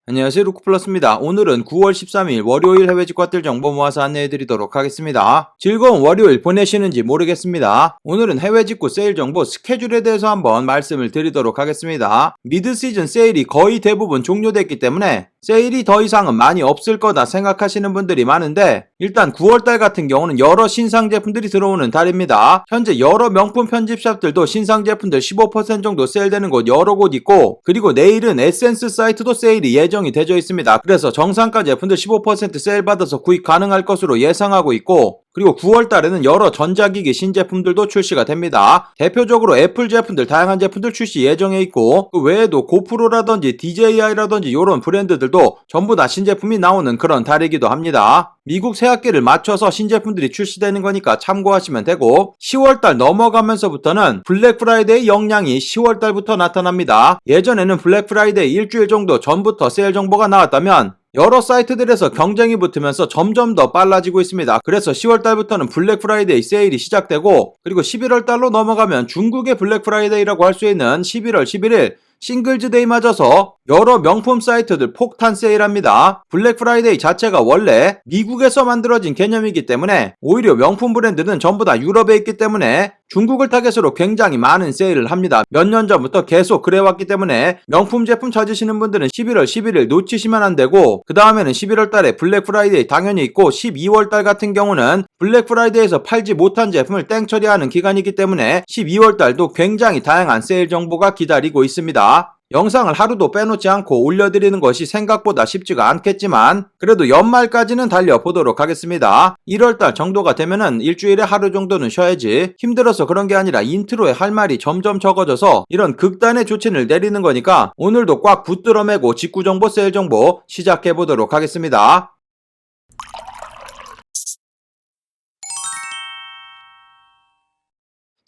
안녕하세요, 루크플러스입니다. 오늘은 9월 13일 월요일 해외 직구들 정보 모아서 안내해드리도록 하겠습니다. 즐거운 월요일 보내시는지 모르겠습니다. 오늘은 해외 직구 세일 정보 스케줄에 대해서 한번 말씀을 드리도록 하겠습니다. 미드 시즌 세일이 거의 대부분 종료됐기 때문에 세일이 더 이상은 많이 없을 거다 생각하시는 분들이 많은데, 일단 9월달 같은 경우는 여러 신상 제품들이 들어오는 달입니다. 현재 여러 명품 편집샵들도 신상 제품들 15% 정도 세일되는 곳 여러 곳 있고, 그리고 내일은 에센스 사이트도 세일이 예정이 되어 있습니다. 그래서 정상가 제품들 15% 세일 받아서 구입 가능할 것으로 예상하고 있고, 그리고 9월달에는 여러 전자기기 신제품들도 출시가 됩니다. 대표적으로 애플 제품들 다양한 제품들 출시 예정에 있고, 그 외에도 고프로라든지 DJI라든지 이런 브랜드들도 전부 다 신제품이 나오는 그런 달이기도 합니다. 미국 새학기를 맞춰서 신제품들이 출시되는 거니까 참고하시면 되고, 10월달 넘어가면서부터는 블랙 프라이데이 영향이 10월달부터 나타납니다. 예전에는 블랙 프라이데이 일주일 정도 전부터 세일 정보가 나왔다면 여러 사이트들에서 경쟁이 붙으면서 점점 더 빨라지고 있습니다. 그래서 10월달부터는 블랙 프라이데이 세일이 시작되고, 그리고 11월달로 넘어가면 중국의 블랙 프라이데이라고 할 수 있는 11월 11일 싱글즈데이 맞아서 여러 명품 사이트들 폭탄 세일합니다. 블랙 프라이데이 자체가 원래 미국에서 만들어진 개념이기 때문에 오히려 명품 브랜드는 전부 다 유럽에 있기 때문에 중국을 타겟으로 굉장히 많은 세일을 합니다. 몇 년 전부터 계속 그래왔기 때문에 명품 제품 찾으시는 분들은 11월 11일 놓치시면 안 되고, 그 다음에는 11월 달에 블랙 프라이데이 당연히 있고, 12월 달 같은 경우는 블랙 프라이데이에서 팔지 못한 제품을 땡 처리하는 기간이기 때문에 12월 달도 굉장히 다양한 세일 정보가 기다리고 있습니다. 영상을 하루도 빼놓지 않고 올려드리는 것이 생각보다 쉽지가 않겠지만, 그래도 연말까지는 달려보도록 하겠습니다. 1월달 정도가 되면은 일주일에 하루 정도는 쉬어야지, 힘들어서 그런 게 아니라 인트로에 할 말이 점점 적어져서 이런 극단의 조치를 내리는 거니까 오늘도 꽉 붙들어 매고 직구 정보 세일 정보 시작해보도록 하겠습니다.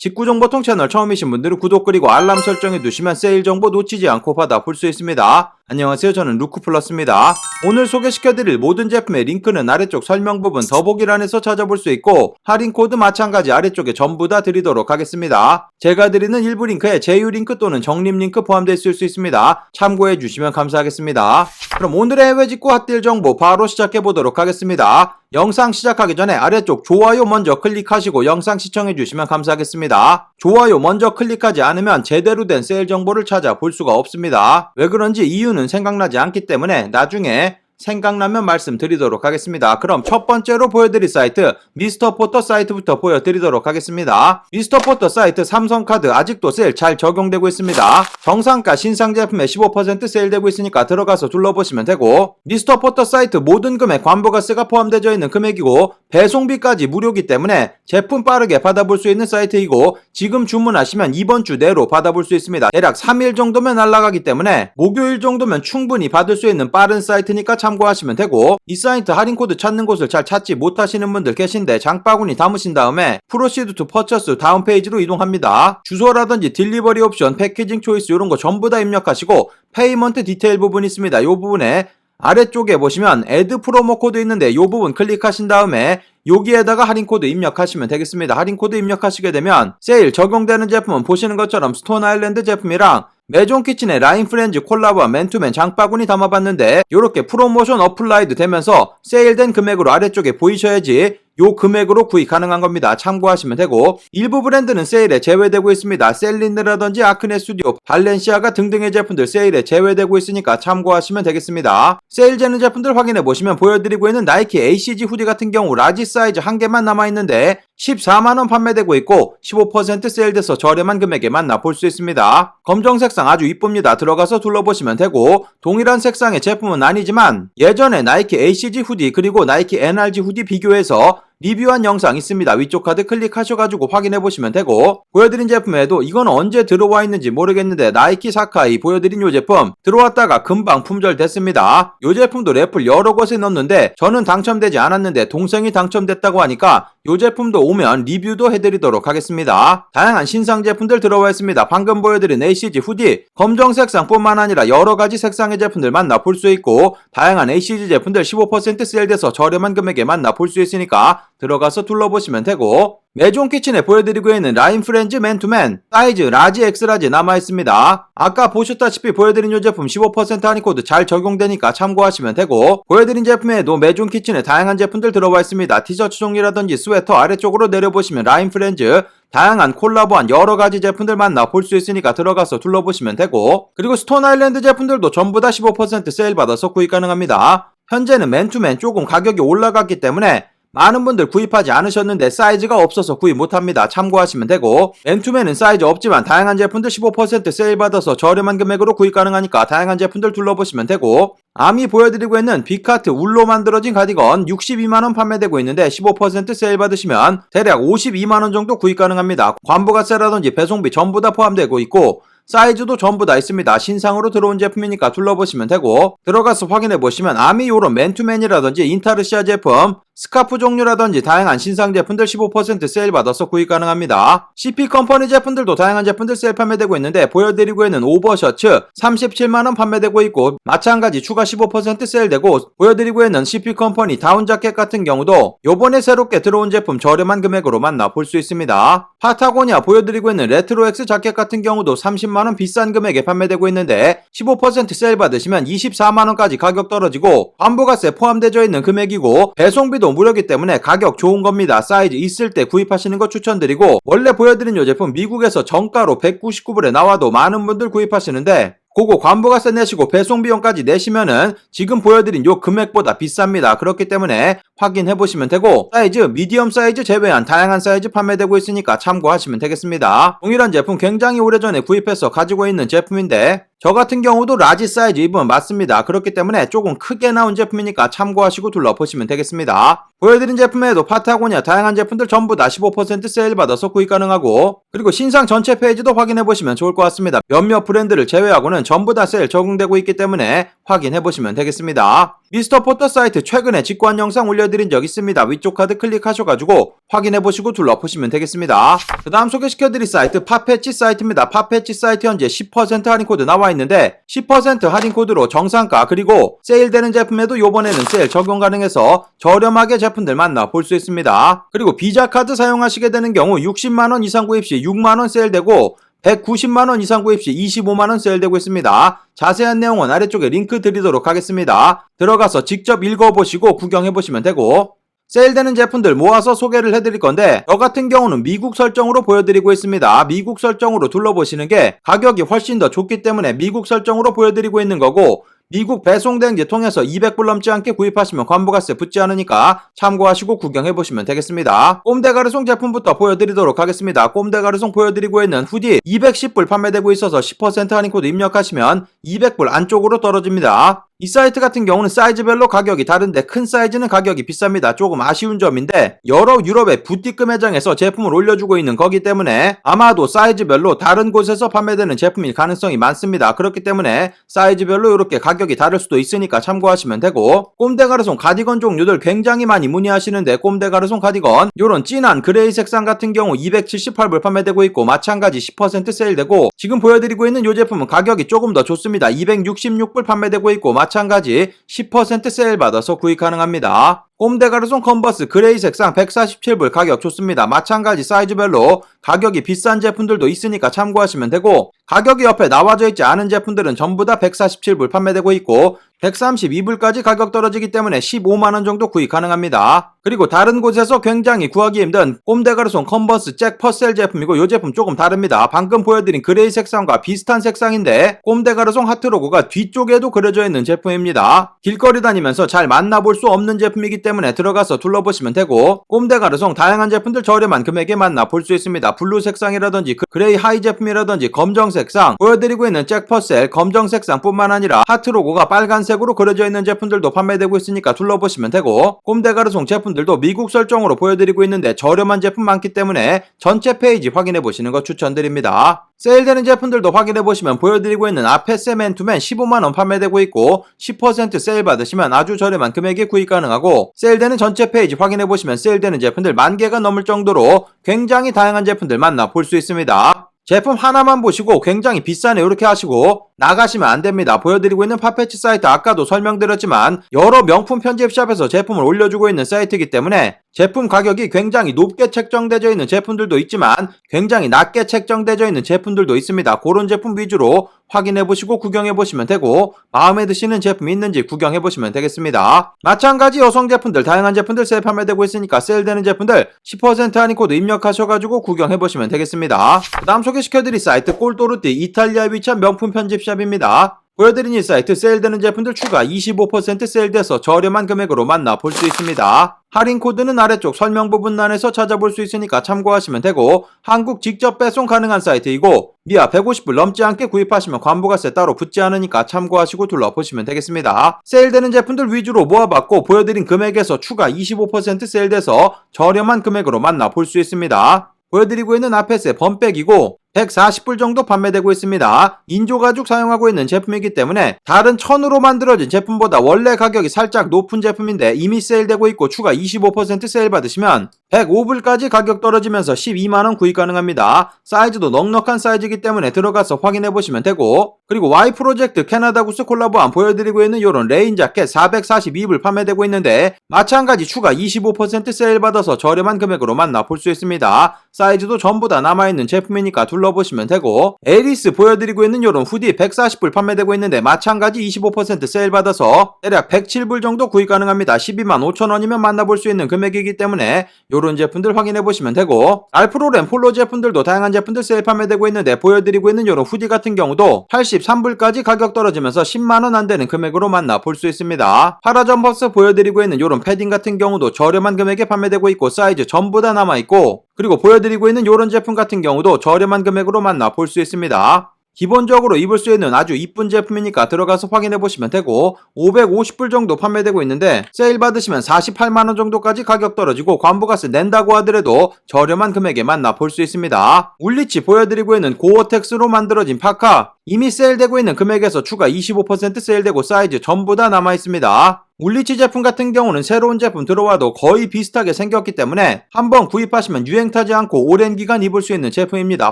직구정보통 채널 처음이신 분들은 구독 그리고 알람 설정해 두시면 세일 정보 놓치지 않고 받아볼 수 있습니다. 안녕하세요, 저는 루크플러스입니다. 오늘 소개시켜드릴 모든 제품의 링크는 아래쪽 설명 부분 더보기란에서 찾아볼 수 있고, 할인 코드 마찬가지 아래쪽에 전부 다 드리도록 하겠습니다. 제가 드리는 일부 링크에 제휴 링크 또는 적립 링크 포함되어 있을 수 있습니다. 참고해 주시면 감사하겠습니다. 그럼 오늘의 해외 직구 핫딜 정보 바로 시작해 보도록 하겠습니다. 영상 시작하기 전에 아래쪽 좋아요 먼저 클릭하시고 영상 시청해 주시면 감사하겠습니다. 좋아요 먼저 클릭하지 않으면 제대로 된 세일 정보를 찾아볼 수가 없습니다. 왜 그런지 이유는 생각나지 않기 때문에 나중에 생각나면 말씀드리도록 하겠습니다. 그럼 첫 번째로 보여드릴 사이트 미스터포터 사이트부터 보여드리도록 하겠습니다. 미스터포터 사이트 삼성카드 아직도 세일 잘 적용되고 있습니다. 정상가 신상 제품에 15% 세일되고 있으니까 들어가서 둘러보시면 되고, 미스터포터 사이트 모든 금액 관부가세가 포함되어 있는 금액이고 배송비까지 무료이기 때문에 제품 빠르게 받아볼 수 있는 사이트이고, 지금 주문하시면 이번 주 내로 받아볼 수 있습니다. 대략 3일 정도면 날아가기 때문에 목요일 정도면 충분히 받을 수 있는 빠른 사이트니까 참고하시면 되고, 이 사이트 할인코드 찾는 곳을 잘 찾지 못하시는 분들 계신데 장바구니 담으신 다음에 프로시드 투 퍼처스 다음 페이지로 이동합니다. 주소라든지 딜리버리 옵션, 패키징 초이스 이런 거 전부 다 입력하시고 페이먼트 디테일 부분 있습니다. 이 부분에 아래쪽에 보시면 애드 프로모 코드 있는데 이 부분 클릭하신 다음에 여기에다가 할인코드 입력하시면 되겠습니다. 할인코드 입력하시게 되면 세일 적용되는 제품은 보시는 것처럼 스톤 아일랜드 제품이랑 메종 키친의 라인 프렌즈 콜라보와 맨투맨 장바구니 담아봤는데 이렇게 프로모션 어플라이드 되면서 세일된 금액으로 아래쪽에 보이셔야지 요 금액으로 구입 가능한 겁니다. 참고하시면 되고, 일부 브랜드는 세일에 제외되고 있습니다. 셀린느라든지 아크네 스튜디오, 발렌시아가 등등의 제품들 세일에 제외되고 있으니까 참고하시면 되겠습니다. 세일되는 제품들 확인해 보시면 보여드리고 있는 나이키 ACG 후디 같은 경우 라지 사이즈 한 개만 남아있는데 14만원 판매되고 있고 15% 세일돼서 저렴한 금액에 만나볼 수 있습니다. 검정 색상 아주 이쁩니다. 들어가서 둘러보시면 되고, 동일한 색상의 제품은 아니지만 예전에 나이키 ACG 후디 그리고 나이키 NRG 후디 비교해서 리뷰한 영상 있습니다. 위쪽 카드 클릭하셔가지고 확인해보시면 되고, 보여드린 제품에도 이건 언제 들어와 있는지 모르겠는데 나이키 사카이 보여드린 요 제품 들어왔다가 금방 품절됐습니다. 요 제품도 래플 여러 곳에 넣었는데 저는 당첨되지 않았는데 동생이 당첨됐다고 하니까 요 제품도 오면 리뷰도 해드리도록 하겠습니다. 다양한 신상 제품들 들어와 있습니다. 방금 보여드린 ACG 후디 검정 색상뿐만 아니라 여러가지 색상의 제품들 만나볼 수 있고, 다양한 ACG 제품들 15% 세일돼서 저렴한 금액에 만나볼 수 있으니까 들어가서 둘러보시면 되고, 메존 키친에 보여드리고 있는 라인 프렌즈 맨투맨 사이즈 라지 엑스라지 남아있습니다. 아까 보셨다시피 보여드린 이 제품 15% 할인 코드 잘 적용되니까 참고하시면 되고, 보여드린 제품에도 메존 키친에 다양한 제품들 들어와 있습니다. 티셔츠 종류라든지 스웨터 아래쪽으로 내려보시면 라인 프렌즈 다양한 콜라보한 여러가지 제품들 만나 볼 수 있으니까 들어가서 둘러보시면 되고, 그리고 스톤 아일랜드 제품들도 전부 다 15% 세일 받아서 구입 가능합니다. 현재는 맨투맨 조금 가격이 올라갔기 때문에 많은 분들 구입하지 않으셨는데 사이즈가 없어서 구입 못합니다. 참고하시면 되고, 맨투맨은 사이즈 없지만 다양한 제품들 15% 세일 받아서 저렴한 금액으로 구입 가능하니까 다양한 제품들 둘러보시면 되고, 아미 보여드리고 있는 빅카트 울로 만들어진 가디건 62만원 판매되고 있는데 15% 세일 받으시면 대략 52만원 정도 구입 가능합니다. 관부가세라든지 배송비 전부 다 포함되고 있고, 사이즈도 전부 다 있습니다. 신상으로 들어온 제품이니까 둘러보시면 되고, 들어가서 확인해보시면 아미 요런 맨투맨이라든지 인타르시아 제품, 스카프 종류라든지 다양한 신상 제품들 15% 세일 받아서 구입 가능합니다. CP 컴퍼니 제품들도 다양한 제품들 세일 판매되고 있는데, 보여드리고 있는 오버셔츠 37만원 판매되고 있고 마찬가지 추가 15% 세일되고, 보여드리고 있는 CP 컴퍼니 다운 자켓 같은 경우도 요번에 새롭게 들어온 제품 저렴한 금액으로 만나볼 수 있습니다. 파타고니아 보여드리고 있는 레트로엑스 자켓 같은 경우도 30만원 비싼 금액에 판매되고 있는데 15% 세일 받으시면 24만원까지 가격 떨어지고 관부가세 포함되어 있는 금액이고 배송비도 무료이기 때문에 가격 좋은 겁니다. 사이즈 있을 때 구입하시는 거 추천드리고, 원래 보여드린 이 제품 미국에서 정가로 199불에 나와도 많은 분들 구입하시는데 그거 관부가세 내시고 배송비용까지 내시면은 지금 보여드린 요 금액보다 비쌉니다. 그렇기 때문에 확인해보시면 되고, 사이즈 미디엄 사이즈 제외한 다양한 사이즈 판매되고 있으니까 참고하시면 되겠습니다. 동일한 제품 굉장히 오래전에 구입해서 가지고 있는 제품인데 저 같은 경우도 라지 사이즈 입으면 맞습니다. 그렇기 때문에 조금 크게 나온 제품이니까 참고하시고 둘러보시면 되겠습니다. 보여드린 제품에도 파타고니아 다양한 제품들 전부 다 15% 세일 받아서 구입 가능하고, 그리고 신상 전체 페이지도 확인해보시면 좋을 것 같습니다. 몇몇 브랜드를 제외하고는 전부 다 세일 적용되고 있기 때문에 확인해보시면 되겠습니다. 미스터 포터 사이트 최근에 직관 영상 올려드린 적 있습니다. 위쪽 카드 클릭하셔가지고 확인해보시고 둘러보시면 되겠습니다. 그 다음 소개시켜드릴 사이트 팝패치 사이트입니다. 팝패치 사이트 현재 10% 할인 코드 나와 있는데 10% 할인 코드로 정상가 그리고 세일되는 제품에도 요번에는 세일 적용 가능해서 저렴하게 제품들 만나볼 수 있습니다. 그리고 비자 카드 사용하시게 되는 경우 60만원 이상 구입 시 6만원 세일되고 190만원 이상 구입 시 25만원 세일되고 있습니다. 자세한 내용은 아래쪽에 링크 드리도록 하겠습니다. 들어가서 직접 읽어보시고 구경해보시면 되고, 세일되는 제품들 모아서 소개를 해드릴 건데 저 같은 경우는 미국 설정으로 보여드리고 있습니다. 미국 설정으로 둘러보시는 게 가격이 훨씬 더 좋기 때문에 미국 설정으로 보여드리고 있는 거고, 미국 배송대행지 통해서 200불 넘지 않게 구입하시면 관부가세 붙지 않으니까 참고하시고 구경해보시면 되겠습니다. 꼼데가르송 제품부터 보여드리도록 하겠습니다. 꼼데가르송 보여드리고 있는 후디 210불 판매되고 있어서 10% 할인 코드 입력하시면 200불 안쪽으로 떨어집니다. 이 사이트 같은 경우는 사이즈별로 가격이 다른데 큰 사이즈는 가격이 비쌉니다. 조금 아쉬운 점인데 여러 유럽의 부티크 매장에서 제품을 올려주고 있는 거기 때문에 아마도 사이즈별로 다른 곳에서 판매되는 제품일 가능성이 많습니다. 그렇기 때문에 사이즈별로 이렇게 가격이 다를 수도 있으니까 참고하시면 되고, 꼼데가르송 가디건 종류들 굉장히 많이 문의하시는데 꼼데가르송 가디건 요런 진한 그레이 색상 같은 경우 278불 판매되고 있고 마찬가지 10% 세일되고, 지금 보여드리고 있는 이 제품은 가격이 조금 더 좋습니다. 266불 판매되고 있고 마찬가지 10% 세일 받아서 구입 가능합니다. 꼼데가르송 컨버스 그레이 색상 147불 가격 좋습니다. 마찬가지 사이즈별로 가격이 비싼 제품들도 있으니까 참고하시면 되고, 가격이 옆에 나와져 있지 않은 제품들은 전부 다 147불 판매되고 있고 132불까지 가격 떨어지기 때문에 15만원 정도 구입 가능합니다. 그리고 다른 곳에서 굉장히 구하기 힘든 꼼데가르송 컨버스 잭 퍼셀 제품이고 이 제품 조금 다릅니다. 방금 보여드린 그레이 색상과 비슷한 색상인데 꼼데가르송 하트 로고가 뒤쪽에도 그려져 있는 제품입니다. 길거리 다니면서 잘 만나볼 수 없는 제품이기 때문에 들어가서 둘러보시면 되고, 꼼데가르송 다양한 제품들 저렴한 금액에 만나볼 수 있습니다. 블루 색상이라든지 그레이 하이 제품이라든지 검정 색상, 보여드리고 있는 잭 퍼셀 검정 색상 뿐만 아니라 하트 로고가 빨간색으로 그려져 있는 제품들도 판매되고 있으니까 둘러보시면 되고, 꼼데가르송 제품들도 미국 설정으로 보여드리고 있는데 저렴한 제품 많기 때문에 전체 페이지 확인해보시는 거 추천드립니다. 세일되는 제품들도 확인해보시면 보여드리고 있는 아페세 맨투맨 15만원 판매되고 있고 10% 세일 받으시면 아주 저렴한 금액에 구입 가능하고, 세일되는 전체 페이지 확인해보시면 세일되는 제품들 10,000개가 넘을 정도로 굉장히 다양한 제품들 만나볼 수 있습니다. 제품 하나만 보시고 굉장히 비싸네 이렇게 하시고 나가시면 안됩니다. 보여드리고 있는 팝패치 사이트 아까도 설명드렸지만 여러 명품 편집샵에서 제품을 올려주고 있는 사이트이기 때문에 제품 가격이 굉장히 높게 책정되어 있는 제품들도 있지만 굉장히 낮게 책정되어 있는 제품들도 있습니다. 그런 제품 위주로 확인해보시고 구경해보시면 되고 마음에 드시는 제품이 있는지 구경해보시면 되겠습니다. 마찬가지 여성 제품들 다양한 제품들 세일 판매되고 있으니까 세일되는 제품들 10% 할인 코드 입력하셔가지고 구경해보시면 되겠습니다. 그 다음 소개시켜드릴 사이트 꼴도르띠 이탈리아에 위치한 명품 편집샵입니다. 보여드린 이 사이트 세일되는 제품들 추가 25% 세일돼서 저렴한 금액으로 만나볼 수 있습니다. 할인 코드는 아래쪽 설명 부분란에서 찾아볼 수 있으니까 참고하시면 되고 한국 직접 배송 가능한 사이트이고 미아 150불 넘지 않게 구입하시면 관부가세 따로 붙지 않으니까 참고하시고 둘러보시면 되겠습니다. 세일되는 제품들 위주로 모아봤고 보여드린 금액에서 추가 25% 세일돼서 저렴한 금액으로 만나볼 수 있습니다. 보여드리고 있는 아페스의 범백이고 140불 정도 판매되고 있습니다. 인조가죽 사용하고 있는 제품이기 때문에 다른 천으로 만들어진 제품보다 원래 가격이 살짝 높은 제품인데 이미 세일되고 있고 추가 25% 세일 받으시면 105불까지 가격 떨어지면서 12만원 구입 가능합니다. 사이즈도 넉넉한 사이즈이기 때문에 들어가서 확인해보시면 되고 그리고 Y 프로젝트 캐나다 구스 콜라보안 보여드리고 있는 요런 레인 자켓 442불 판매되고 있는데 마찬가지 추가 25% 세일 받아서 저렴한 금액으로 만나볼 수 있습니다. 사이즈도 전부 다 남아있는 제품이니까 둘러보시면 되고 에리스 보여드리고 있는 요런 후디 140불 판매되고 있는데 마찬가지 25% 세일 받아서 대략 107불 정도 구입 가능합니다. 12만 5천원이면 만나볼 수 있는 금액이기 때문에 요런 제품들 확인해보시면 되고 알프로렌 폴로 제품들도 다양한 제품들 세일 판매되고 있는데 보여드리고 있는 요런 후디 같은 경우도 83불까지 가격 떨어지면서 10만원 안되는 금액으로 만나볼 수 있습니다. 파라점퍼스 보여드리고 있는 요런 패딩 같은 경우도 저렴한 금액에 판매되고 있고 사이즈 전부 다 남아있고 그리고 보여드리고 있는 요런 제품 같은 경우도 저렴한 금액으로 만나볼 수 있습니다. 기본적으로 입을 수 있는 아주 이쁜 제품이니까 들어가서 확인해보시면 되고 550불 정도 판매되고 있는데 세일 받으시면 48만원 정도까지 가격 떨어지고 관부가세 낸다고 하더라도 저렴한 금액에 만나볼 수 있습니다. 울리치 보여드리고 있는 고어텍스로 만들어진 파카 이미 세일되고 있는 금액에서 추가 25% 세일되고 사이즈 전부 다 남아있습니다. 울리치 제품 같은 경우는 새로운 제품 들어와도 거의 비슷하게 생겼기 때문에 한번 구입하시면 유행 타지 않고 오랜 기간 입을 수 있는 제품입니다.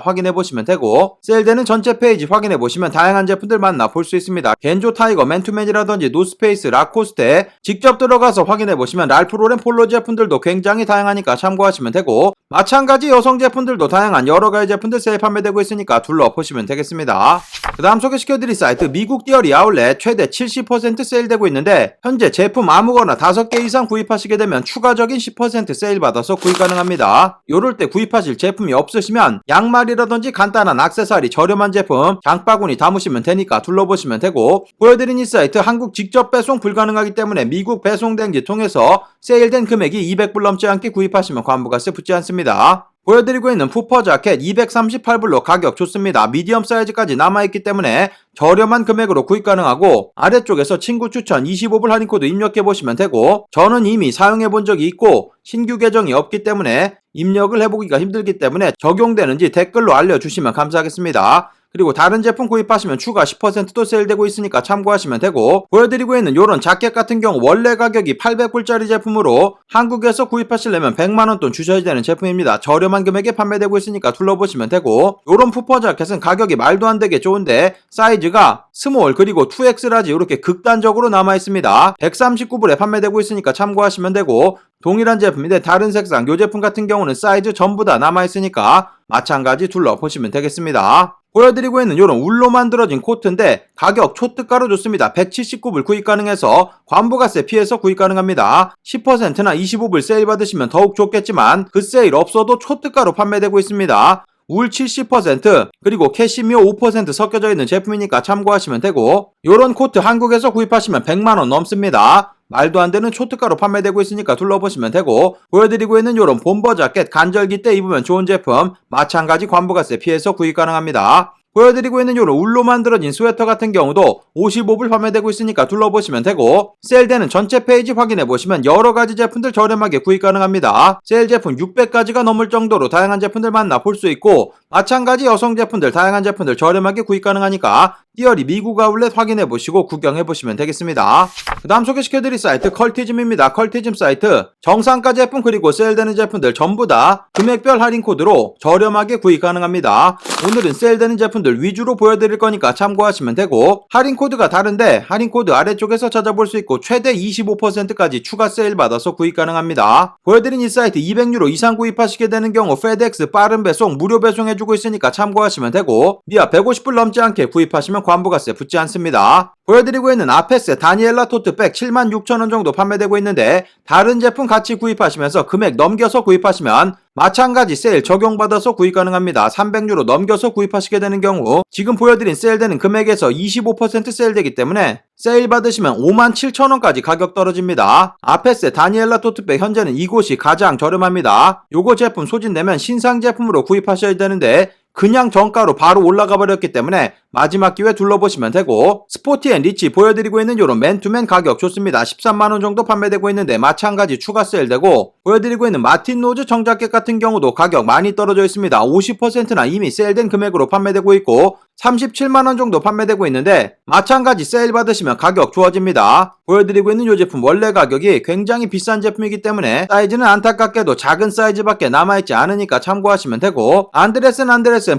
확인해보시면 되고 세일되는 전체 페이지 확인해보시면 다양한 제품들 만나볼 수 있습니다. 겐조 타이거, 맨투맨이라든지 노스페이스, 라코스테 직접 들어가서 확인해보시면 랄프로렌 폴로 제품들도 굉장히 다양하니까 참고하시면 되고 마찬가지 여성 제품들도 다양한 여러가지 제품들 세일 판매되고 있으니까 둘러보시면 되겠습니다. 그 다음 소개시켜드릴 사이트 미국 디어리 아울렛 최대 70% 세일되고 있는데 현재 제품 아무거나 5개 이상 구입하시게 되면 추가적인 10% 세일 받아서 구입 가능합니다. 요럴 때 구입하실 제품이 없으시면 양말이라든지 간단한 액세서리 저렴한 제품 장바구니 담으시면 되니까 둘러보시면 되고 보여드린 이 사이트 한국 직접 배송 불가능하기 때문에 미국 배송 대행지 통해서 세일된 금액이 200불 넘지 않게 구입하시면 관부가세 붙지 않습니다. 보여드리고 있는 푸퍼 자켓 238불로 가격 좋습니다. 미디엄 사이즈까지 남아있기 때문에 저렴한 금액으로 구입 가능하고 아래쪽에서 친구 추천 25불 할인 코드 입력해보시면 되고 저는 이미 사용해본 적이 있고 신규 계정이 없기 때문에 입력을 해보기가 힘들기 때문에 적용되는지 댓글로 알려주시면 감사하겠습니다. 그리고 다른 제품 구입하시면 추가 10%도 세일되고 있으니까 참고하시면 되고 보여드리고 있는 요런 자켓 같은 경우 원래 가격이 800불짜리 제품으로 한국에서 구입하시려면 100만원 돈 주셔야 되는 제품입니다. 저렴한 금액에 판매되고 있으니까 둘러보시면 되고 요런 푸퍼 자켓은 가격이 말도 안 되게 좋은데 사이즈가 스몰 그리고 2X 라지 이렇게 극단적으로 남아있습니다. 139불에 판매되고 있으니까 참고하시면 되고 동일한 제품인데 다른 색상 요 제품 같은 경우는 사이즈 전부 다 남아있으니까 마찬가지 둘러보시면 되겠습니다. 보여드리고 있는 요런 울로 만들어진 코트인데 가격 초특가로 좋습니다. 179불 구입 가능해서 관부가세 피해서 구입 가능합니다. 10%나 25불 세일 받으시면 더욱 좋겠지만 그 세일 없어도 초특가로 판매되고 있습니다. 울 70% 그리고 캐시미어 5% 섞여져 있는 제품이니까 참고하시면 되고 요런 코트 한국에서 구입하시면 100만원 넘습니다. 말도 안 되는 초특가로 판매되고 있으니까 둘러보시면 되고 보여드리고 있는 요런 bomber 자켓 간절기 때 입으면 좋은 제품 마찬가지 관부가세 피해서 구입 가능합니다. 보여드리고 있는 요런 울로 만들어진 스웨터 같은 경우도 55불 판매되고 있으니까 둘러보시면 되고 세일되는 전체 페이지 확인해보시면 여러가지 제품들 저렴하게 구입 가능합니다. 세일 제품 600가지가 넘을 정도로 다양한 제품들 만나볼 수 있고 마찬가지 여성 제품들 다양한 제품들 저렴하게 구입 가능하니까 디어리 미국 아울렛 확인해보시고 구경해보시면 되겠습니다. 그 다음 소개시켜드릴 사이트 컬티즘입니다. 컬티즘 사이트 정상가 제품 그리고 세일되는 제품들 전부 다 금액별 할인 코드로 저렴하게 구입 가능합니다. 오늘은 세일되는 제품 제품들 위주로 보여드릴 거니까 참고하시면 되고, 할인 코드가 다른데 할인 코드 아래쪽에서 찾아볼 수 있고 최대 25%까지 추가 세일 받아서 구입 가능합니다. 보여드린 이 사이트 200유로 이상 구입하시게 되는 경우 페덱스 빠른 배송 무료 배송해주고 있으니까 참고하시면 되고, 미아 150불 넘지 않게 구입하시면 관부가세 붙지 않습니다. 보여드리고 있는 아페스 다니엘라 토트백 76,000원 정도 판매되고 있는데, 다른 제품 같이 구입하시면서 금액 넘겨서 구입하시면 마찬가지 세일 적용받아서 구입 가능합니다. 300유로 넘겨서 구입하시게 되는 경우 지금 보여드린 세일되는 금액에서 25% 세일되기 때문에 세일 받으시면 57,000원까지 가격 떨어집니다. 아페스 다니엘라 토트백 현재는 이곳이 가장 저렴합니다. 요거 제품 소진되면 신상 제품으로 구입하셔야 되는데 그냥 정가로 바로 올라가 버렸기 때문에 마지막 기회 둘러보시면 되고, 스포티 앤 리치 보여드리고 있는 요런 맨투맨 가격 좋습니다. 13만원 정도 판매되고 있는데 마찬가지 추가 세일되고, 보여드리고 있는 마틴 로즈 정자켓 같은 경우도 가격 많이 떨어져 있습니다. 50%나 이미 세일된 금액으로 판매되고 있고 37만원 정도 판매되고 있는데 마찬가지 세일 받으시면 가격 좋아집니다. 보여드리고 있는 이 제품 원래 가격이 굉장히 비싼 제품이기 때문에 사이즈는 안타깝게도 작은 사이즈밖에 남아있지 않으니까 참고하시면 되고, 안드레센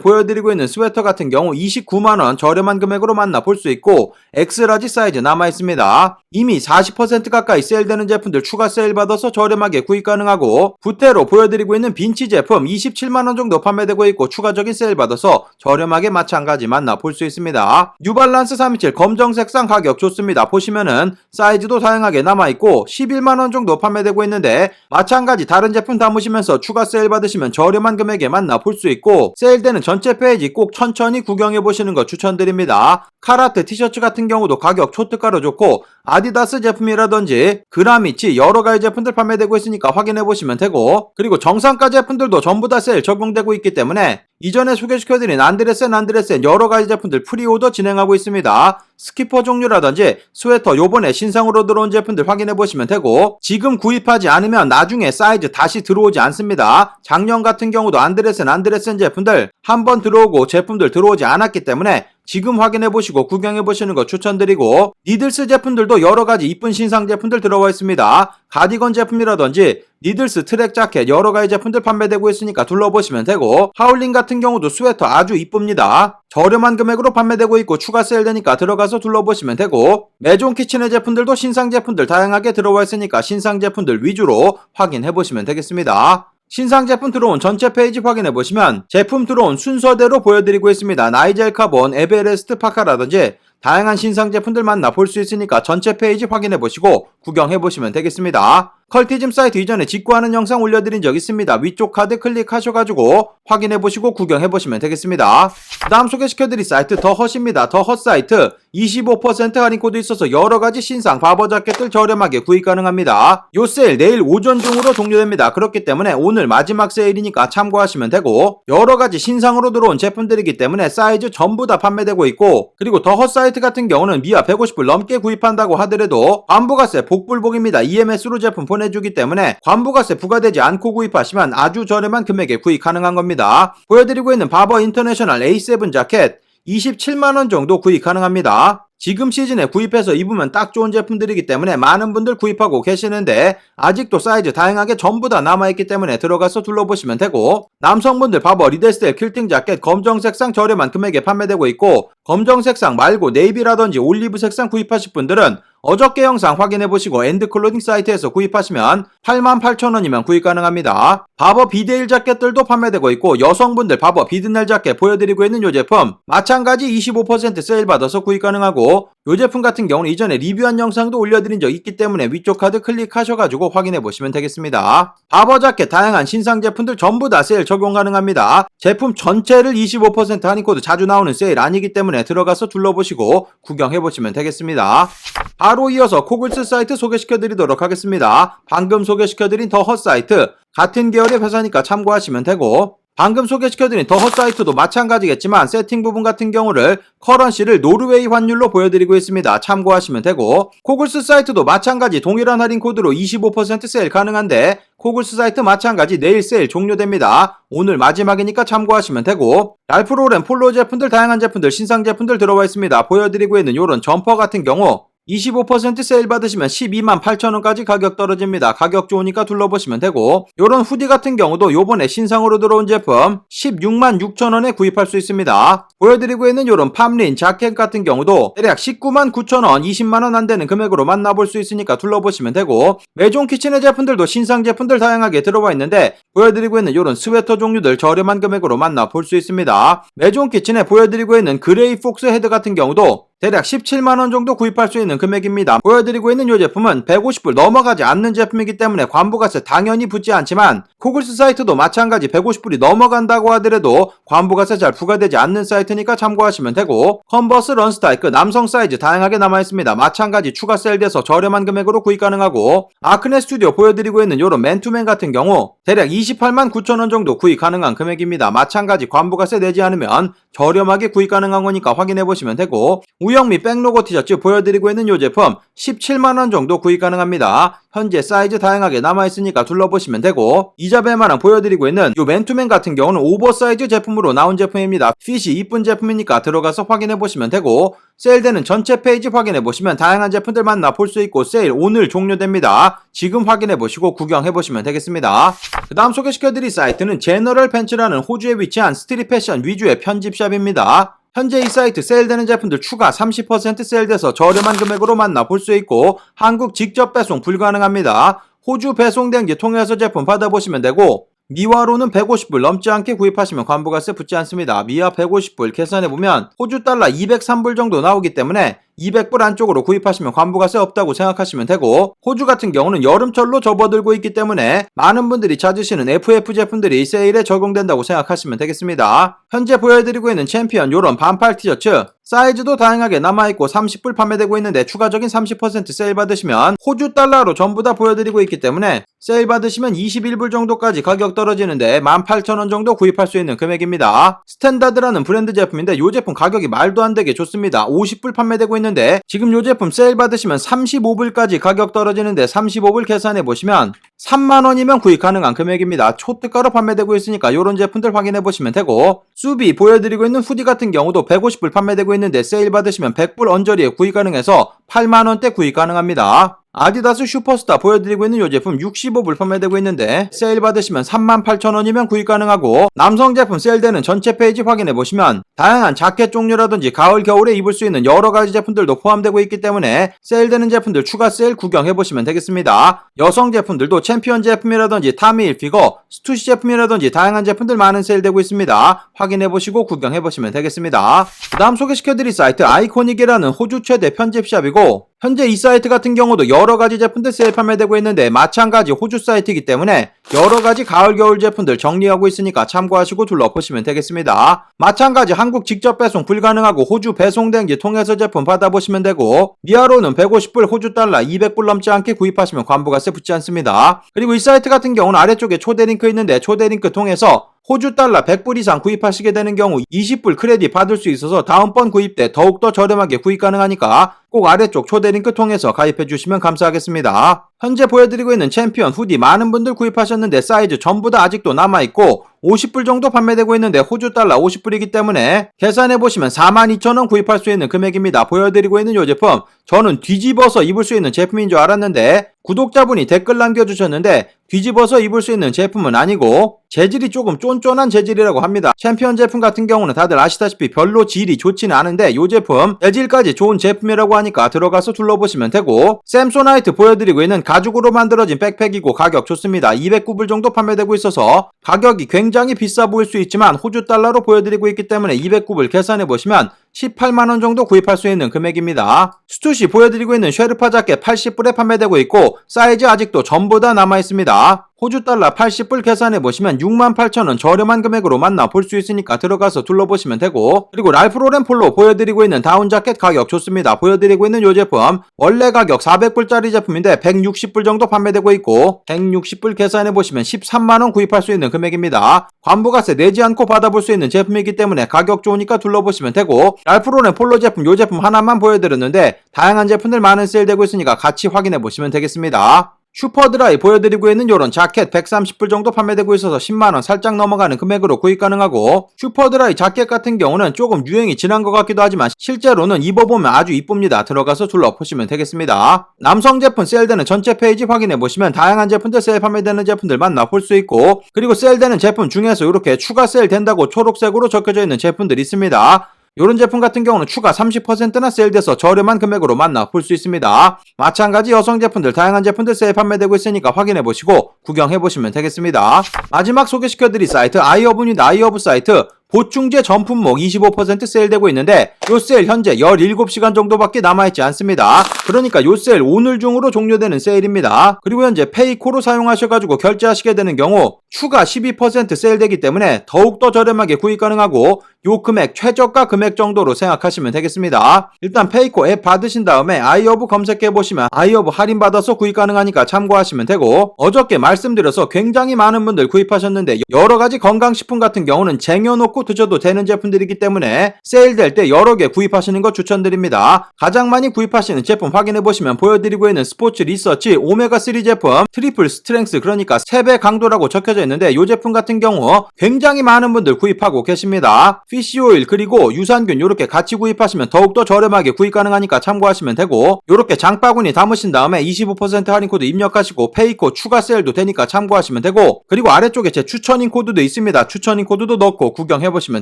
보여드리고 있는 스웨터 같은 경우 29만원 저렴한 금액으로 만나볼 수 있고 엑스라지 사이즈 남아있습니다. 이미 40% 가까이 세일되는 제품들 추가 세일 받아서 저렴하게 구입 가능하고, 부테로 보여드리고 있는 빈치 제품 27만원 정도 판매되고 있고 추가적인 세일 받아서 저렴하게 마찬가지 만나볼 수 있습니다. 뉴발란스 327 검정 색상 가격 좋습니다. 보시면은 사이즈도 다양하게 남아있고 11만원 정도 판매되고 있는데 마찬가지 다른 제품 담으시면서 추가 세일 받으시면 저렴한 금액에 만나볼 수 있고, 세일되는 전체 페이지 꼭 천천히 구경해보시는 거 추천드립니다. 카라트 티셔츠 같은 경우도 가격 초특가로 좋고 아디다스 제품이라든지 그라미치 여러가지 제품들 판매되고 있으니까 확인해보시면 되고, 그리고 정상가 제품들도 전부 다 세일 적용되고 있기 때문에 이전에 소개시켜드린 안드레센 여러가지 제품들 프리오더 진행하고 있습니다. 스키퍼 종류라든지 스웨터 요번에 신상으로 들어온 제품들 확인해보시면 되고, 지금 구입하지 않으면 나중에 사이즈 다시 들어오지 않습니다. 작년 같은 경우도 안드레센 제품들 한번 들어오고 제품들 들어오지 않았기 때문에 지금 확인해보시고 구경해보시는 거 추천드리고, 니들스 제품들도 여러가지 이쁜 신상 제품들 들어와 있습니다. 가디건 제품이라든지 니들스 트랙 자켓 여러가지 제품들 판매되고 있으니까 둘러보시면 되고, 하울링 같은 경우도 스웨터 아주 이쁩니다. 저렴한 금액으로 판매되고 있고 추가 세일되니까 들어가서 둘러보시면 되고, 메존 키친의 제품들도 신상 제품들 다양하게 들어와 있으니까 신상 제품들 위주로 확인해보시면 되겠습니다. 신상 제품 들어온 전체 페이지 확인해보시면 제품 들어온 순서대로 보여드리고 있습니다. 나이젤 카본, 에베레스트 파카라든지 다양한 신상 제품들 만나볼 수 있으니까 전체 페이지 확인해보시고 구경해보시면 되겠습니다. 컬티즘 사이트 이전에 직구하는 영상 올려드린 적 있습니다. 위쪽 카드 클릭하셔가지고 확인해보시고 구경해보시면 되겠습니다. 그 다음 소개시켜드릴 사이트 더헛입니다. 더헛 사이트 25% 할인 코드 있어서 여러가지 신상 바버 자켓들 저렴하게 구입 가능합니다. 요 세일 내일 오전 중으로 종료됩니다. 그렇기 때문에 오늘 마지막 세일이니까 참고하시면 되고, 여러가지 신상으로 들어온 제품들이기 때문에 사이즈 전부 다 판매되고 있고, 그리고 더헛 사이트 같은 경우는 미아 150불 넘게 구입한다고 하더라도 관부가세 복불복입니다. EMS로 제품 보내주기 때문에 관부가세 부과되지 않고 구입하시면 아주 저렴한 금액에 구입 가능한 겁니다. 보여드리고 있는 바버 인터내셔널 A7 자켓 27만원 정도 구입 가능합니다. 지금 시즌에 구입해서 입으면 딱 좋은 제품들이기 때문에 많은 분들 구입하고 계시는데 아직도 사이즈 다양하게 전부 다 남아있기 때문에 들어가서 둘러보시면 되고, 남성분들 바버 리데스텔 퀼팅 자켓 검정색상 저렴한 금액에 판매되고 있고, 검정색상 말고 네이비라든지 올리브 색상 구입하실 분들은 어저께 영상 확인해보시고 엔드클로딩 사이트에서 구입하시면 88,000원이면 구입 가능합니다. 바버 비데일 자켓들도 판매되고 있고, 여성분들 바버 비드넬 자켓 보여드리고 있는 이 제품 마찬가지 25% 세일 받아서 구입 가능하고, 이 제품 같은 경우는 이전에 리뷰한 영상도 올려드린 적 있기 때문에 위쪽 카드 클릭하셔가지고 확인해보시면 되겠습니다. 바버 자켓 다양한 신상 제품들 전부 다 세일 적용 가능합니다. 제품 전체를 25% 할인 코드 자주 나오는 세일 아니기 때문에 들어가서 둘러보시고 구경해보시면 되겠습니다. 바로 이어서 코글스 사이트 소개시켜드리도록 하겠습니다. 방금 소개시켜드린 더헛 사이트 같은 계열의 회사니까 참고하시면 되고, 방금 소개시켜드린 더헛 사이트도 마찬가지겠지만 세팅 부분 같은 경우를 커런시를 노르웨이 환율로 보여드리고 있습니다. 참고하시면 되고, 코글스 사이트도 마찬가지 동일한 할인 코드로 25% 세일 가능한데 코글스 사이트 마찬가지 내일 세일 종료됩니다. 오늘 마지막이니까 참고하시면 되고, 랄프 로렌 폴로 제품들 다양한 제품들 신상 제품들 들어와 있습니다. 보여드리고 있는 요런 점퍼 같은 경우 25% 세일 받으시면 128,000원까지 가격 떨어집니다. 가격 좋으니까 둘러보시면 되고, 요런 후디 같은 경우도 요번에 신상으로 들어온 제품 166,000원에 구입할 수 있습니다. 보여드리고 있는 요런 팜린 자켓 같은 경우도 대략 199,900원, 20만원 안되는 금액으로 만나볼 수 있으니까 둘러보시면 되고, 메종 키친의 제품들도 신상 제품들 다양하게 들어와 있는데 보여드리고 있는 요런 스웨터 종류들 저렴한 금액으로 만나볼 수 있습니다. 메종 키친에 보여드리고 있는 그레이 폭스 헤드 같은 경우도 대략 17만원 정도 구입할 수 있는 금액입니다. 보여드리고 있는 이 제품은 150불 넘어가지 않는 제품이기 때문에 관부가세 당연히 붙지 않지만, 코글스 사이트도 마찬가지 150불이 넘어간다고 하더라도 관부가세 잘 부과되지 않는 사이트니까 참고하시면 되고, 컨버스 런스타이크 남성 사이즈 다양하게 남아있습니다. 마찬가지 추가 세일돼서 저렴한 금액으로 구입 가능하고, 아크네 스튜디오 보여드리고 있는 요런 맨투맨 같은 경우 대략 289,000원 정도 구입 가능한 금액입니다. 마찬가지 관부가세 내지 않으면 저렴하게 구입 가능한 거니까 확인해보시면 되고, 우영미 백로고 티셔츠 보여드리고 있는 이 제품 17만원 정도 구입 가능합니다. 현재 사이즈 다양하게 남아있으니까 둘러보시면 되고, 이자벨마랑 보여드리고 있는 이 맨투맨 같은 경우는 오버사이즈 제품으로 나온 제품입니다. 핏이 이쁜 제품이니까 들어가서 확인해보시면 되고, 세일되는 전체 페이지 확인해보시면 다양한 제품들 만나볼 수 있고, 세일 오늘 종료됩니다. 지금 확인해보시고 구경해보시면 되겠습니다. 그 다음 소개시켜드릴 사이트는 제너럴 팬츠라는 호주에 위치한 스트릿 패션 위주의 편집샵입니다. 현재 이 사이트 세일되는 제품들 추가 30% 세일돼서 저렴한 금액으로 만나볼 수 있고, 한국 직접 배송 불가능합니다. 호주 배송된지 통해서 제품 받아보시면 되고, 미화로는 150불 넘지 않게 구입하시면 관부가세 붙지 않습니다. 미화 150불 계산해보면 호주 달러 203불 정도 나오기 때문에 200불 안쪽으로 구입하시면 관부가세 없다고 생각하시면 되고, 호주 같은 경우는 여름철로 접어들고 있기 때문에 많은 분들이 찾으시는 FF 제품들이 세일에 적용된다고 생각하시면 되겠습니다. 현재 보여드리고 있는 챔피언 요런 반팔 티셔츠 사이즈도 다양하게 남아있고 30불 판매되고 있는데, 추가적인 30% 세일 받으시면 호주 달러로 전부 다 보여드리고 있기 때문에 세일 받으시면 21불 정도까지 가격 떨어지는데 18,000원 정도 구입할 수 있는 금액입니다. 스탠다드라는 브랜드 제품인데 이 제품 가격이 말도 안 되게 좋습니다. 50불 판매되고 있는데 지금 이 제품 세일 받으시면 35불까지 가격 떨어지는데 35불 계산해 보시면 3만원이면 구입 가능한 금액입니다. 초특가로 판매되고 있으니까 이런 제품들 확인해 보시면 되고, 수비 보여드리고 있는 후디 같은 경우도 150불 판매되고 있는데 세일 받으시면 100불 언저리에 구입 가능해서 8만원대 구입 가능합니다. 아디다스 슈퍼스타 보여드리고 있는 이 제품 65불 판매되고 있는데 세일 받으시면 38,000원이면 구입 가능하고, 남성 제품 세일되는 전체 페이지 확인해보시면 다양한 자켓 종류라든지 가을 겨울에 입을 수 있는 여러가지 제품들도 포함되고 있기 때문에 세일되는 제품들 추가 세일 구경해보시면 되겠습니다. 여성 제품들도 챔피언 제품이라든지 타미 일피거, 스투시 제품이라든지 다양한 제품들 많은 세일되고 있습니다. 확인해보시고 구경해보시면 되겠습니다. 그 다음 소개시켜드릴 사이트 아이코닉이라는 호주 최대 편집샵이고, 현재 이 사이트 같은 경우도 여러가지 제품들 세일 판매되고 있는데 마찬가지 호주 사이트이기 때문에 여러가지 가을 겨울 제품들 정리하고 있으니까 참고하시고 둘러보시면 되겠습니다. 마찬가지 한국 직접 배송 불가능하고 호주 배송된지 통해서 제품 받아보시면 되고, 미화로는 150불 호주 달러 200불 넘지 않게 구입하시면 관부가세 붙지 않습니다. 그리고 이 사이트 같은 경우는 아래쪽에 초대 링크 있는데 초대 링크 통해서 호주 달러 100불 이상 구입하시게 되는 경우 20불 크레딧 받을 수 있어서 다음번 구입 때 더욱더 저렴하게 구입 가능하니까 꼭 아래쪽 초대 링크 통해서 가입해 주시면 감사하겠습니다. 현재 보여드리고 있는 챔피언 후디 많은 분들 구입하셨는데 사이즈 전부 다 아직도 남아있고 50불 정도 판매되고 있는데 호주 달러 50불이기 때문에 계산해보시면 42,000원 구입할 수 있는 금액입니다. 보여드리고 있는 이 제품 저는 뒤집어서 입을 수 있는 제품인 줄 알았는데 구독자분이 댓글 남겨주셨는데 뒤집어서 입을 수 있는 제품은 아니고 재질이 조금 쫀쫀한 재질이라고 합니다. 챔피언 제품 같은 경우는 다들 아시다시피 별로 질이 좋지는 않은데 이 제품 재질까지 좋은 제품이라고 하니까 들어가서 둘러보시면 되고, 샘소나이트 보여드리고 있는 가죽으로 만들어진 백팩이고 가격 좋습니다. 209불 정도 판매되고 있어서 가격이 굉장히 비싸 보일 수 있지만 호주 달러로 보여드리고 있기 때문에 209불 계산해보시면 18만원 정도 구입할 수 있는 금액입니다. 스투시 보여드리고 있는 쉐르파 자켓 80불에 판매되고 있고 사이즈 아직도 전부 다 남아있습니다. 호주 달러 80불 계산해보시면 68,000원 저렴한 금액으로 만나볼 수 있으니까 들어가서 둘러보시면 되고, 그리고 랄프 로렌 폴로 보여드리고 있는 다운 자켓 가격 좋습니다. 보여드리고 있는 이 제품 원래 가격 400불짜리 제품인데 160불 정도 판매되고 있고 160불 계산해보시면 13만원 구입할 수 있는 금액입니다. 관부가세 내지 않고 받아볼 수 있는 제품이기 때문에 가격 좋으니까 둘러보시면 되고, 랄프 로렌 폴로 제품 이 제품 하나만 보여드렸는데 다양한 제품들 많은 세일되고 있으니까 같이 확인해보시면 되겠습니다. 슈퍼드라이 보여드리고 있는 요런 자켓 130불 정도 판매되고 있어서 10만원 살짝 넘어가는 금액으로 구입 가능하고, 슈퍼드라이 자켓 같은 경우는 조금 유행이 지난 것 같기도 하지만 실제로는 입어보면 아주 이쁩니다. 들어가서 둘러보시면 되겠습니다. 남성 제품 세일되는 전체 페이지 확인해보시면 다양한 제품들 세일 판매되는 제품들 만나볼 수 있고, 그리고 세일되는 제품 중에서 이렇게 추가 세일 된다고 초록색으로 적혀져 있는 제품들이 있습니다. 이런 제품 같은 경우는 추가 30%나 세일돼서 저렴한 금액으로 만나볼 수 있습니다. 마찬가지 여성 제품들 다양한 제품들 세일 판매되고 있으니까 확인해보시고 구경해보시면 되겠습니다. 마지막 소개시켜드릴 사이트 아이허브입니다. 아이허브 사이트 보충제 전 품목 25% 세일되고 있는데 요 세일 현재 17시간 정도밖에 남아있지 않습니다. 그러니까 요 세일 오늘 중으로 종료되는 세일입니다. 그리고 현재 페이코로 사용하셔가지고 결제하시게 되는 경우 추가 12% 세일되기 때문에 더욱더 저렴하게 구입 가능하고, 요 금액 최저가 금액 정도로 생각하시면 되겠습니다. 일단 페이코 앱 받으신 다음에 아이허브 검색해보시면 아이허브 할인받아서 구입 가능하니까 참고하시면 되고, 어저께 말씀드려서 굉장히 많은 분들 구입하셨는데 여러가지 건강식품 같은 경우는 쟁여놓고 드셔도 되는 제품들이기 때문에 세일될 때 여러 개 구입하시는 거 추천드립니다. 가장 많이 구입하시는 제품 확인해보시면 보여드리고 있는 스포츠 리서치 오메가3 제품 트리플 스트렝스, 그러니까 3배 강도라고 적혀져 있는데 이 제품 같은 경우 굉장히 많은 분들 구입하고 계십니다. 피쉬오일 그리고 유산균 이렇게 같이 구입하시면 더욱더 저렴하게 구입 가능하니까 참고하시면 되고, 이렇게 장바구니 담으신 다음에 25% 할인 코드 입력하시고 페이코 추가 세일도 되니까 참고하시면 되고, 그리고 아래쪽에 제 추천인 코드도 있습니다. 추천인 코드도 넣고 구경해보시면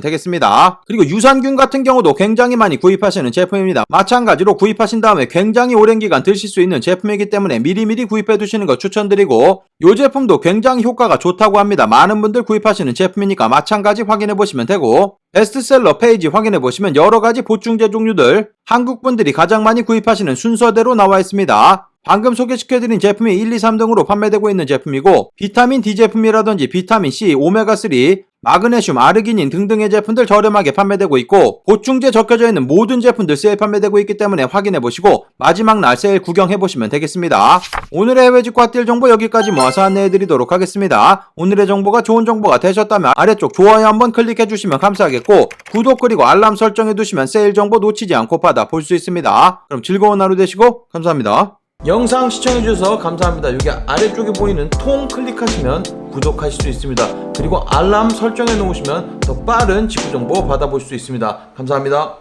되겠습니다. 그리고 유산균 같은 경우도 굉장히 많이 구입하시는 제품입니다. 마찬가지로 구입하신 다음에 굉장히 오랜 기간 드실 수 있는 제품이기 때문에 미리미리 구입해 두시는 거 추천드리고, 이 제품도 굉장히 효과가 좋다고 합니다. 많은 분들 구입하시는 제품이니까 마찬가지 확인해보시면 되고, 베스트셀러 페이지 확인해보시면 여러가지 보충제 종류들 한국분들이 가장 많이 구입하시는 순서대로 나와 있습니다. 방금 소개시켜드린 제품이 1, 2, 3등으로 판매되고 있는 제품이고, 비타민 D 제품이라든지 비타민 C, 오메가3, 마그네슘, 아르기닌 등등의 제품들 저렴하게 판매되고 있고, 보충제 적혀져 있는 모든 제품들 세일 판매되고 있기 때문에 확인해보시고 마지막 날 세일 구경해보시면 되겠습니다. 오늘의 해외 직구 딜 정보 여기까지 모아서 안내해드리도록 하겠습니다. 오늘의 정보가 좋은 정보가 되셨다면 아래쪽 좋아요 한번 클릭해주시면 감사하겠고, 구독 그리고 알람 설정해두시면 세일 정보 놓치지 않고 받아볼 수 있습니다. 그럼 즐거운 하루 되시고 감사합니다. 영상 시청해주셔서 감사합니다. 여기 아래쪽에 보이는 통 클릭하시면 구독하실 수 있습니다. 그리고 알람 설정해 놓으시면 더 빠른 직구 정보 받아볼 수 있습니다. 감사합니다.